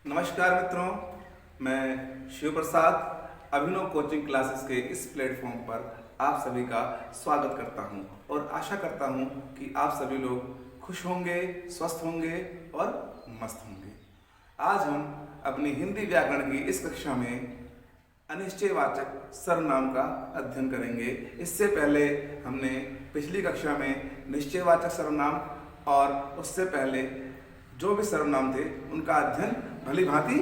नमस्कार मित्रों, मैं शिव प्रसाद अभिनव कोचिंग क्लासेस के इस प्लेटफॉर्म पर आप सभी का स्वागत करता हूं और आशा करता हूं कि आप सभी लोग खुश होंगे, स्वस्थ होंगे और मस्त होंगे। आज हम अपनी हिंदी व्याकरण की इस कक्षा में अनिश्चयवाचक सर्वनाम का अध्ययन करेंगे। इससे पहले हमने पिछली कक्षा में निश्चयवाचक सर्वनाम और उससे पहले जो भी सर्वनाम थे उनका अध्ययन भली भांति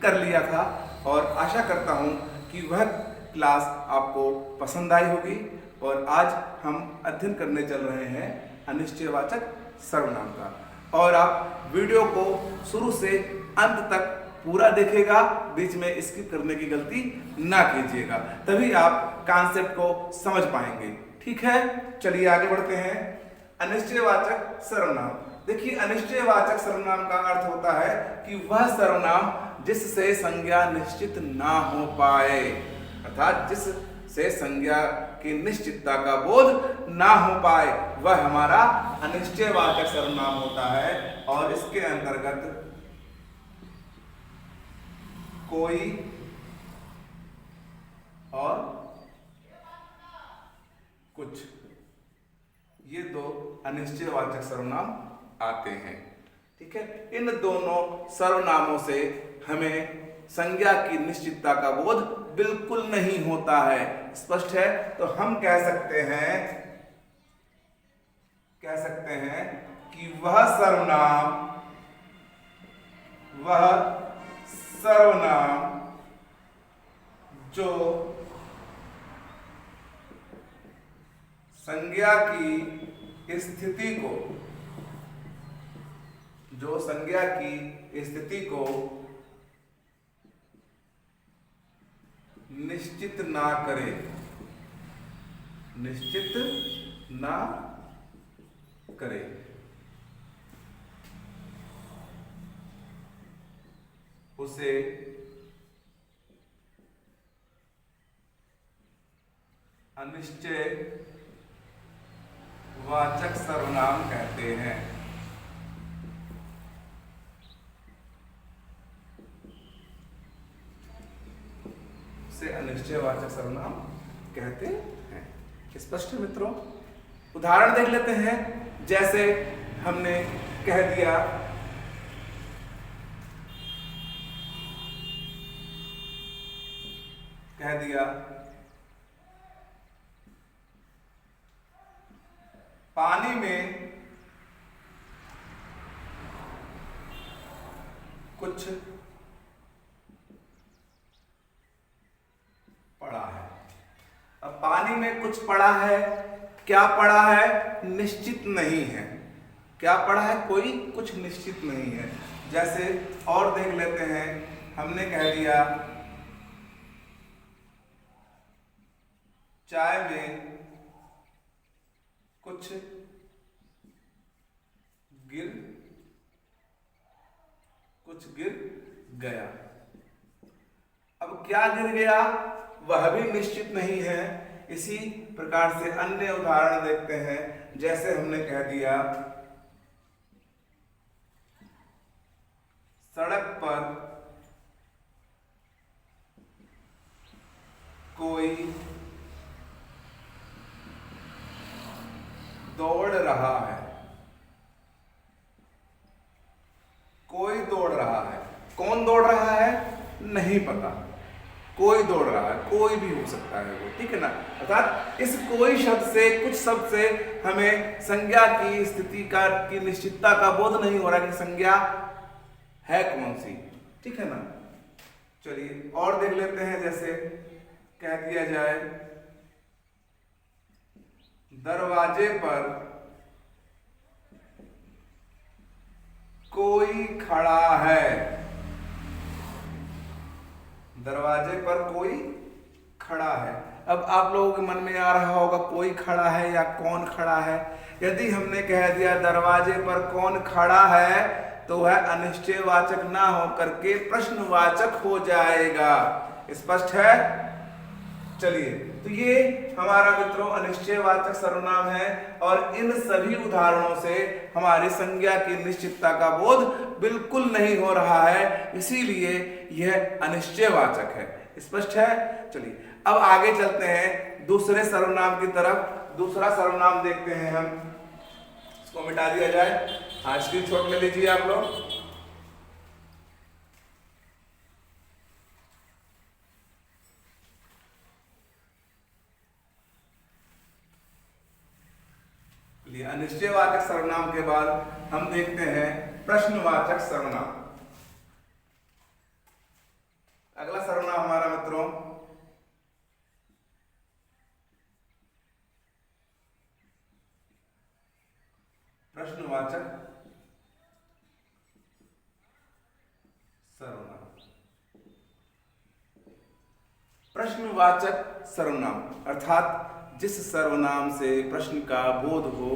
कर लिया था और आशा करता हूं कि वह क्लास आपको पसंद आई होगी। और आज हम अध्ययन करने चल रहे हैं अनिश्चयवाचक सर्वनाम का। और आप वीडियो को शुरू से अंत तक पूरा देखिएगा, बीच में स्किप करने की गलती ना कीजिएगा, तभी आप कॉन्सेप्ट को समझ पाएंगे। ठीक है, चलिए आगे बढ़ते हैं। अनिश्चयवाचक सर्वनाम। देखिए, अनिश्चयवाचक सर्वनाम का अर्थ होता है कि वह सर्वनाम जिससे संज्ञा निश्चित ना हो पाए, अर्थात जिससे संज्ञा की निश्चितता का बोध ना हो पाए, वह हमारा अनिश्चयवाचक सर्वनाम होता है। और इसके अंतर्गत कोई और कुछ, ये दो अनिश्चयवाचक सर्वनाम आते हैं। ठीक है, इन दोनों सर्वनामों से हमें संज्ञा की निश्चितता का बोध बिल्कुल नहीं होता है। स्पष्ट है? तो हम कह सकते हैं कि वह सर्वनाम जो संज्ञा की स्थिति को निश्चित ना करे, उसे अनिश्चयवाचक सर्वनाम कहते हैं। उसे अनिश्चयवाचक सर्वनाम कहते हैं। स्पष्ट है मित्रों? उदाहरण देख लेते हैं। जैसे हमने कह दिया पानी में कुछ पड़ा है। अब पानी में कुछ पड़ा है, क्या पड़ा है? निश्चित नहीं है। क्या पड़ा है? कोई कुछ निश्चित नहीं है। जैसे और देख लेते हैं, हमने कह दिया चाय में कुछ गिर गया। अब क्या गिर गया, वह भी निश्चित नहीं है। इसी प्रकार से अन्य उदाहरण देखते हैं। जैसे हमने कह दिया सड़क पर कोई दौड़ रहा है। कोई दौड़ रहा है। कौन दौड़ रहा है? नहीं पता। कोई दौड़ रहा है, कोई भी हो सकता है वो। ठीक है ना? अर्थात इस कोई शब्द से, कुछ शब्द से हमें संज्ञा की स्थिति की निश्चितता का बोध नहीं हो रहा कि संज्ञा है कौन सी। ठीक है ना? चलिए और देख लेते हैं। जैसे कह दिया जाए दरवाजे पर कोई खड़ा है। दरवाजे पर कोई खड़ा है। अब आप लोगों के मन में आ रहा होगा कोई खड़ा है या कौन खड़ा है। यदि हमने कह दिया दरवाजे पर कौन खड़ा है, तो वह अनिश्चयवाचक ना होकर के प्रश्नवाचक हो जाएगा। स्पष्ट है? चलिए तो ये हमारा मित्रों अनिश्चयवाचक सर्वनाम है और इन सभी उदाहरणों से हमारी संज्ञा की निश्चितता का बोध बिल्कुल नहीं हो रहा है, इसीलिए यह अनिश्चयवाचक है। स्पष्ट है? चलिए अब आगे चलते हैं दूसरे सर्वनाम की तरफ। दूसरा सर्वनाम देखते हैं हम, इसको मिटा दिया जाए। हाँ, स्क्रीनशॉट ले लीजिए आप लोग। अनिश्चयवाचक सर्वनाम के बाद हम देखते हैं प्रश्नवाचक सर्वनाम। अगला सर्वनाम हमारा मित्रों प्रश्नवाचक सर्वनाम। प्रश्नवाचक सर्वनाम अर्थात जिस सर्वनाम से प्रश्न का बोध हो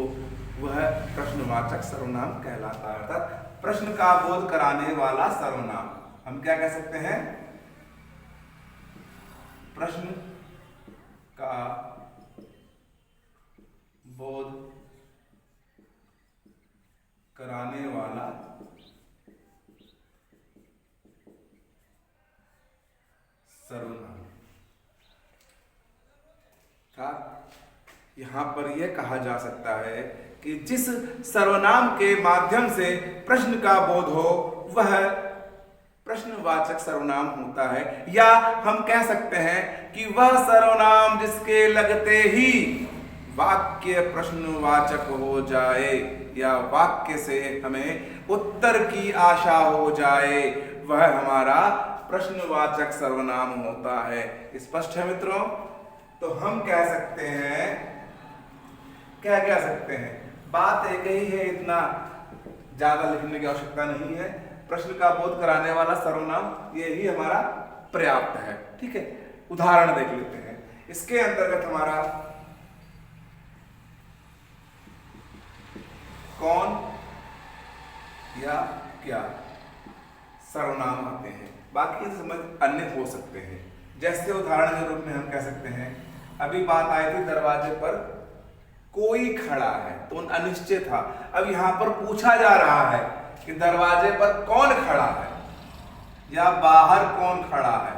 वह प्रश्नवाचक सर्वनाम कहलाता है। अर्थात प्रश्न का बोध कराने वाला सर्वनाम हम क्या कह सकते हैं? प्रश्न का बोध कराने वाला सर्वनाम। यहां पर यह कहा जा सकता है कि जिस सर्वनाम के माध्यम से प्रश्न का बोध हो वह प्रश्नवाचक सर्वनाम होता है, या हम कह सकते हैं कि वह सर्वनाम जिसके लगते ही वाक्य प्रश्नवाचक हो जाए या वाक्य से हमें उत्तर की आशा हो जाए वह हमारा प्रश्नवाचक सर्वनाम होता है। स्पष्ट है मित्रों? तो हम कह सकते हैं, क्या कह सकते हैं? बात एक ही है, इतना ज्यादा लिखने की आवश्यकता नहीं है। प्रश्न का बोध कराने वाला सर्वनाम यही हमारा पर्याप्त है। ठीक है, उदाहरण देख लेते हैं। इसके अंतर्गत हमारा कौन या क्या सर्वनाम आते हैं, बाकी समझ अन्य हो सकते हैं। जैसे उदाहरण के रूप में हम कह सकते हैं, अभी बात आई थी दरवाजे पर कोई खड़ा है, तो अनिश्चय था। अब यहां पर पूछा जा रहा है कि दरवाजे पर कौन खड़ा है या बाहर कौन खड़ा है।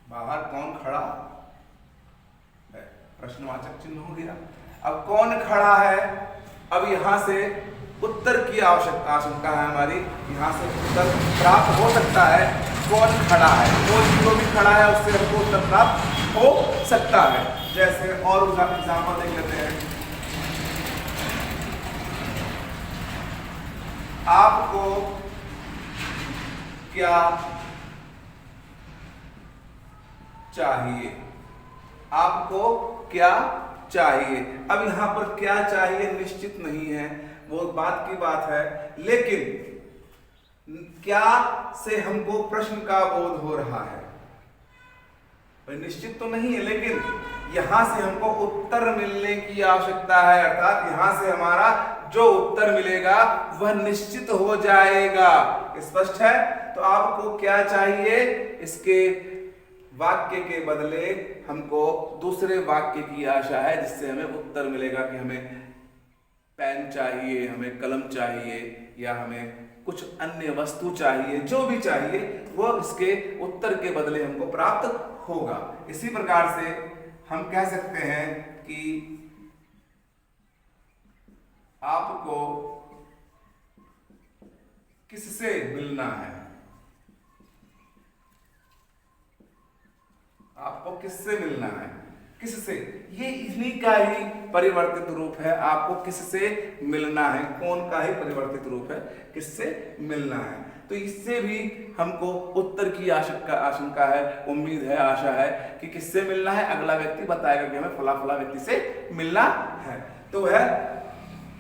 बाहर कौन खड़ा है, प्रश्नवाचक चिन्ह हो गया। अब कौन खड़ा है, अब यहां से उत्तर की आशंका है हमारी, यहां से उत्तर प्राप्त हो सकता है। कौन खड़ा है, कोई जो भी खड़ा है उससे हमको उत्तर प्राप्त हो सकता है। जैसे और एग्जाम्पल देख लेते हैं। आपको क्या चाहिए, आपको क्या चाहिए। अब यहां पर क्या चाहिए निश्चित नहीं है, वो बात की बात है, लेकिन क्या से हमको प्रश्न का बोध हो रहा है, निश्चित तो नहीं है, लेकिन यहां से हमको उत्तर मिलने की आवश्यकता है। अर्थात यहां से हमारा जो उत्तर मिलेगा वह निश्चित हो जाएगा। स्पष्ट है? तो आपको क्या चाहिए, इसके वाक्य के बदले हमको दूसरे वाक्य की आशा है जिससे हमें उत्तर मिलेगा कि हमें पेन चाहिए, हमें कलम चाहिए, या हमें कुछ अन्य वस्तु चाहिए। जो भी चाहिए वो इसके उत्तर के बदले हमको प्राप्त होगा। इसी प्रकार से हम कह सकते हैं कि आपको किससे मिलना है, आपको किससे मिलना है, किससे, ये इन्हीं का ही परिवर्तित रूप है। आपको किससे मिलना है, कौन का ही परिवर्तित रूप है, किससे मिलना है। तो इससे भी हमको उत्तर की आशंका है, उम्मीद है, आशा है कि किससे मिलना है। अगला व्यक्ति बताएगा कि हमें फला फला व्यक्ति से मिलना है, तो वह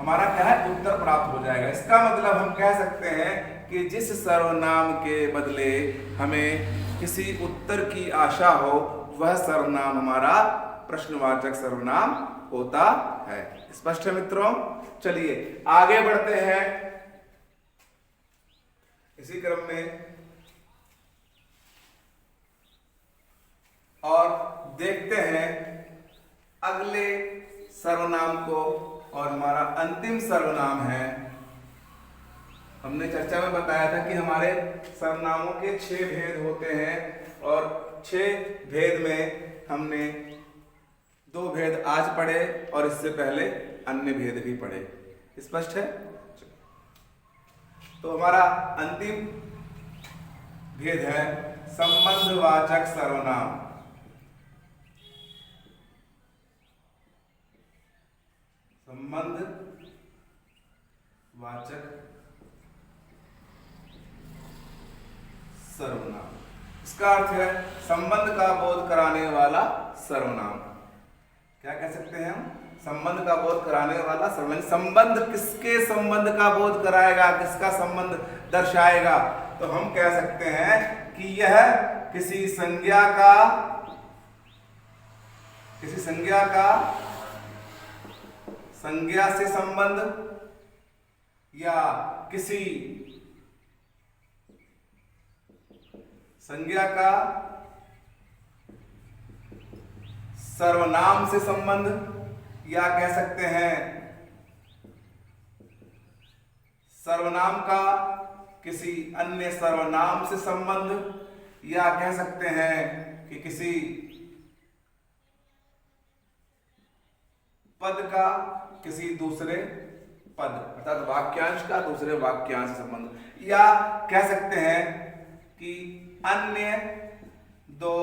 हमारा क्या है, उत्तर प्राप्त हो जाएगा। इसका मतलब हम कह सकते हैं कि जिस सर्वनाम के बदले हमें किसी उत्तर की आशा हो वह सर्वनाम हमारा प्रश्नवाचक सर्वनाम होता है। स्पष्ट है मित्रों? चलिए आगे बढ़ते हैं। इसी क्रम में और देखते हैं अगले सर्वनाम को। और हमारा अंतिम सर्वनाम है, हमने चर्चा में बताया था कि हमारे सर्वनामों के 6 भेद होते हैं और 6 भेद में हमने 2 भेद आज पढ़े और इससे पहले अन्य भेद भी पढ़े। स्पष्ट है? तो हमारा अंतिम भेद है संबंधवाचक सर्वनाम। संबंधवाचक सर्वनाम, इसका अर्थ है संबंध का बोध कराने वाला सर्वनाम। क्या कह सकते हैं हम? संबंध का बोध कराने वाला सर्वनाम। संबंध किसके संबंध का बोध कराएगा, किसका संबंध दर्शाएगा? तो हम कह सकते हैं कि यह किसी संज्ञा का संज्ञा से संबंध या किसी संज्ञा का सर्वनाम से संबंध, या कह सकते हैं सर्वनाम का किसी अन्य सर्वनाम से संबंध, या कह सकते हैं कि किसी पद का किसी दूसरे पद अर्थात वाक्यांश का दूसरे वाक्यांश से संबंध, या कह सकते हैं कि अन्य 2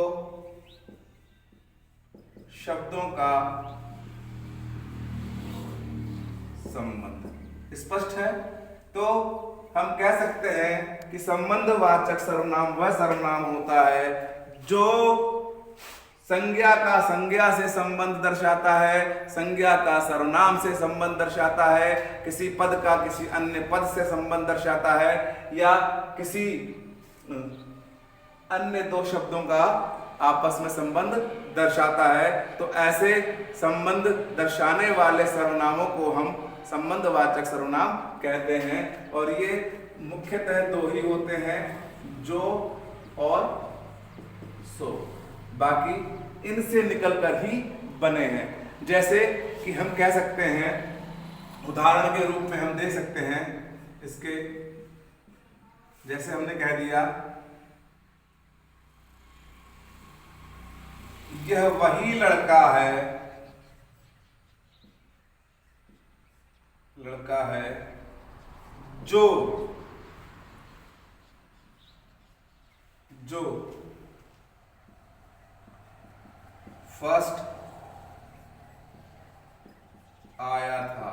शब्दों का संबंध। स्पष्ट है? तो हम कह सकते हैं कि संबंधवाचक सर्वनाम वह सर्वनाम होता है जो संज्ञा का संज्ञा से संबंध दर्शाता है, संज्ञा का सर्वनाम से संबंध दर्शाता है, किसी पद का किसी अन्य पद से संबंध दर्शाता है, या किसी अन्य 2 शब्दों का आपस में संबंध दर्शाता है। तो ऐसे संबंध दर्शाने वाले सर्वनामों को हम संबंधवाचक सर्वनाम कहते हैं। और ये मुख्यतः 2 ही होते हैं, जो और सो, बाकी इनसे निकलकर ही बने हैं। जैसे कि हम कह सकते हैं, उदाहरण के रूप में हम दे सकते हैं इसके, जैसे हमने कह दिया यह वही लड़का है जो फर्स्ट आया था।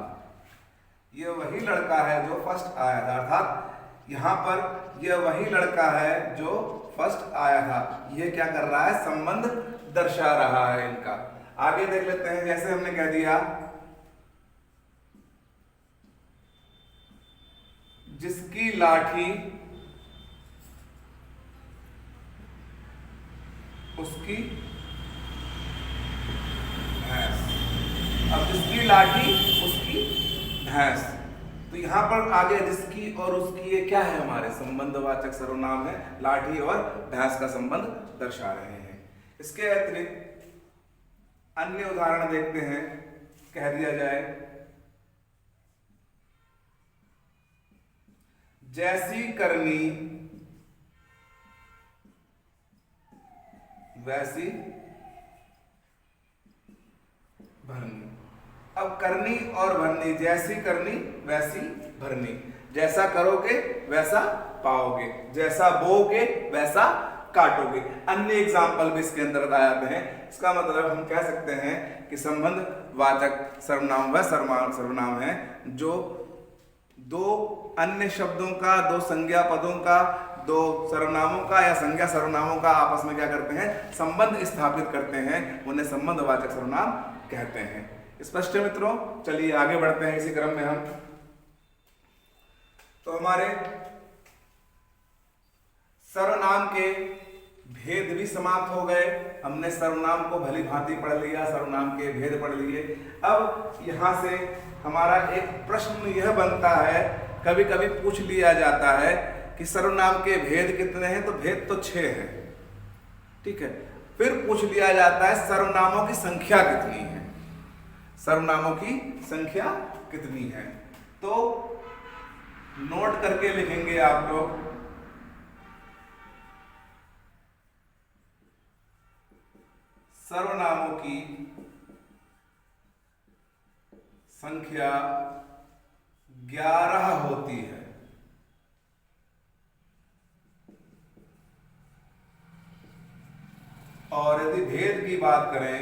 यह वही लड़का है जो फर्स्ट आया था, अर्थात यहां पर यह वही लड़का है जो फर्स्ट आया था। यह क्या कर रहा है? संबंध दर्शा रहा है इनका। आगे देख लेते हैं, जैसे हमने कह दिया जिसकी लाठी उसकी भैंस। अब जिसकी लाठी उसकी भैंस, तो यहां पर आगे जिसकी और उसकी, ये क्या है? हमारे संबंधवाचक सर्वनाम है, लाठी और भैंस का संबंध दर्शा रहे हैं। इसके अतिरिक्त अन्य उदाहरण देखते हैं। कह दिया जाए जैसी करनी वैसी भरनी। अब करनी और भरनी, जैसी करनी वैसी भरनी, जैसा करोगे वैसा पाओगे, जैसा बोओगे वैसा काटोगे। अन्य एग्जाम्पल भी इसके अंदर आ जाते हैं। इसका मतलब हम कह सकते हैं कि संबंधवाचक सर्वनाम वह सर्वनाम है जो 2 अन्य शब्दों का, 2 संज्ञा पदों का, 2 सर्वनामों का या संज्ञा सर्वनामों का आपस में क्या करते हैं? संबंध स्थापित करते हैं। उन्हें संबंधवाचक सर्वनाम कहते हैं। स्पष्ट है मित्रों? चलिए आगे बढ़ते हैं इसी क्रम में हम। तो हमारे सर्वनाम के भेद भी समाप्त हो गए। हमने सर्वनाम को भली भांति पढ़ लिया, सर्वनाम के भेद पढ़ लिए। अब यहां से हमारा एक प्रश्न यह बनता है, कभी कभी पूछ लिया जाता है कि सर्वनाम के भेद कितने हैं? तो भेद तो 6 हैं, ठीक है। फिर पूछ लिया जाता है सर्वनामों की संख्या कितनी है, सर्वनामों की संख्या कितनी है। तो नोट करके लिखेंगे आप लोग, सर्वनामों की संख्या 11 होती है। और यदि भेद की बात करें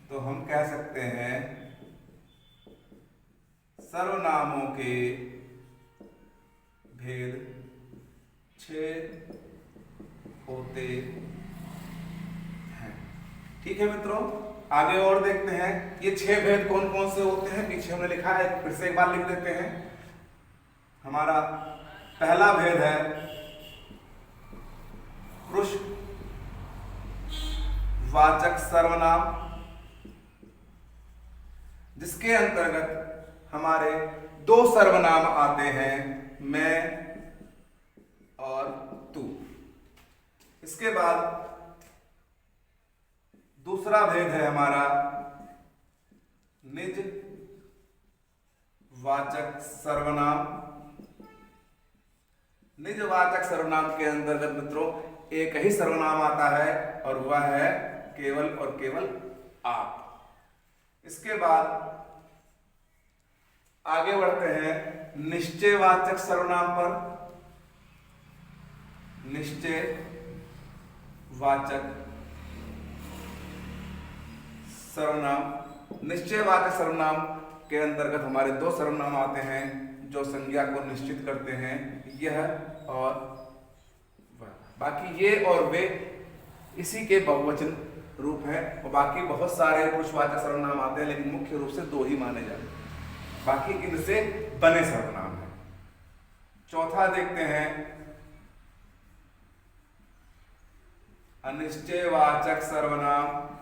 तो हम कह सकते हैं सर्वनामों के भेद 6 होते हैं। ठीक है मित्रों, आगे और देखते हैं ये 6 भेद कौन कौन से होते हैं। पीछे हमने लिखा है, फिर से एक बार लिख देते हैं। हमारा पहला भेद है पुरुषवाचक सर्वनाम, जिसके अंतर्गत हमारे 2 सर्वनाम आते हैं, मैं और तू। इसके बाद दूसरा भेद है हमारा निजवाचक सर्वनाम। निजवाचक सर्वनाम के अंतर्गत मित्रों एक ही सर्वनाम आता है और वह है केवल और केवल आप। इसके बाद आगे बढ़ते हैं निश्चयवाचक सर्वनाम पर। निश्चयवाचक सर्वनाम, निश्चयवाचक सर्वनाम के अंतर्गत हमारे 2 सर्वनाम आते हैं जो संज्ञा को निश्चित करते हैं, यह और वह। बाकी ये और वे इसी के बहुवचन रूप हैं, और बाकी बहुत सारे पुरुषवाचक सर्वनाम आते हैं, लेकिन मुख्य रूप से 2 ही माने जाते हैं, बाकी इनसे बने सर्वनाम हैं। चौथा देखते हैं अनिश्चयवाचक सर्वनाम।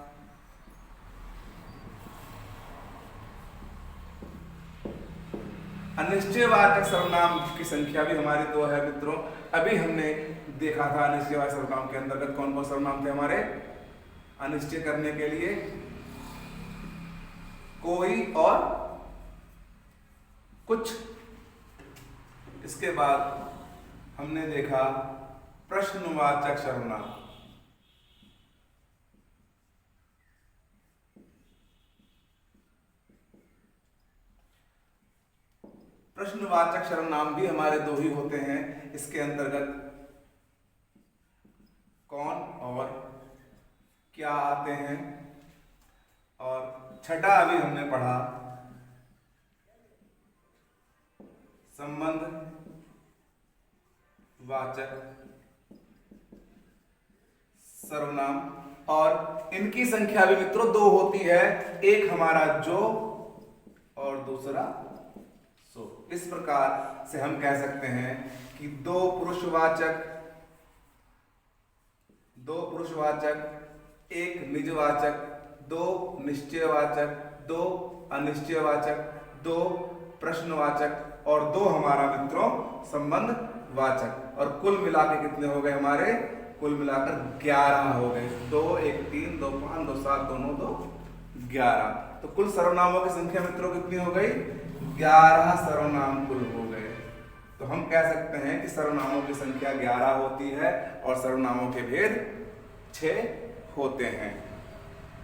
अनिश्चयवाचक सर्वनाम की संख्या भी हमारी 2 है मित्रों। अभी हमने देखा था अनिश्चयवाचक सर्वनाम के अंतर्गत कौन कौन सर्वनाम थे हमारे। अनिश्चय करने के लिए कोई और कुछ। इसके बाद हमने देखा प्रश्नवाचक सर्वनाम। प्रश्नवाचक सर्वनाम भी हमारे 2 ही होते हैं। इसके अंतर्गत कौन और क्या आते हैं। और छठा अभी हमने पढ़ा संबंधवाचक सर्वनाम, और इनकी संख्या भी मित्रों 2 होती है, एक हमारा जो और दूसरा सो। इस प्रकार से हम कह सकते हैं कि 2 पुरुषवाचक, 1 निजवाचक, 2 निश्चयवाचक, 2 अनिश्चयवाचक, 2 प्रश्नवाचक और 2 हमारा मित्रों संबंधवाचक। और कुल मिला के कितने हो गए हमारे, कुल मिलाकर 11 हो गए। 2 1 3 2 5 2 7 2 9 2 11। तो कुल सर्वनामों की संख्या मित्रों कितनी हो गई, 11 सर्वनाम कुल हो गए। तो हम कह सकते हैं कि सर्वनामों की संख्या 11 होती है और सर्वनामों के भेद 6 होते हैं।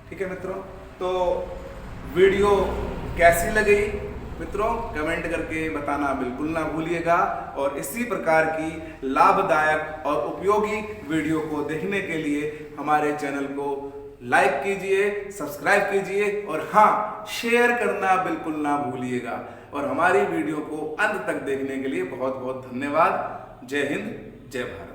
ठीक है मित्रों, तो वीडियो कैसी लगी मित्रों कमेंट करके बताना बिल्कुल ना भूलिएगा। और इसी प्रकार की लाभदायक और उपयोगी वीडियो को देखने के लिए हमारे चैनल को लाइक कीजिए, सब्सक्राइब कीजिए और हाँ, शेयर करना बिल्कुल ना भूलिएगा। और हमारी वीडियो को अंत तक देखने के लिए बहुत बहुत धन्यवाद। जय हिंद, जय भारत।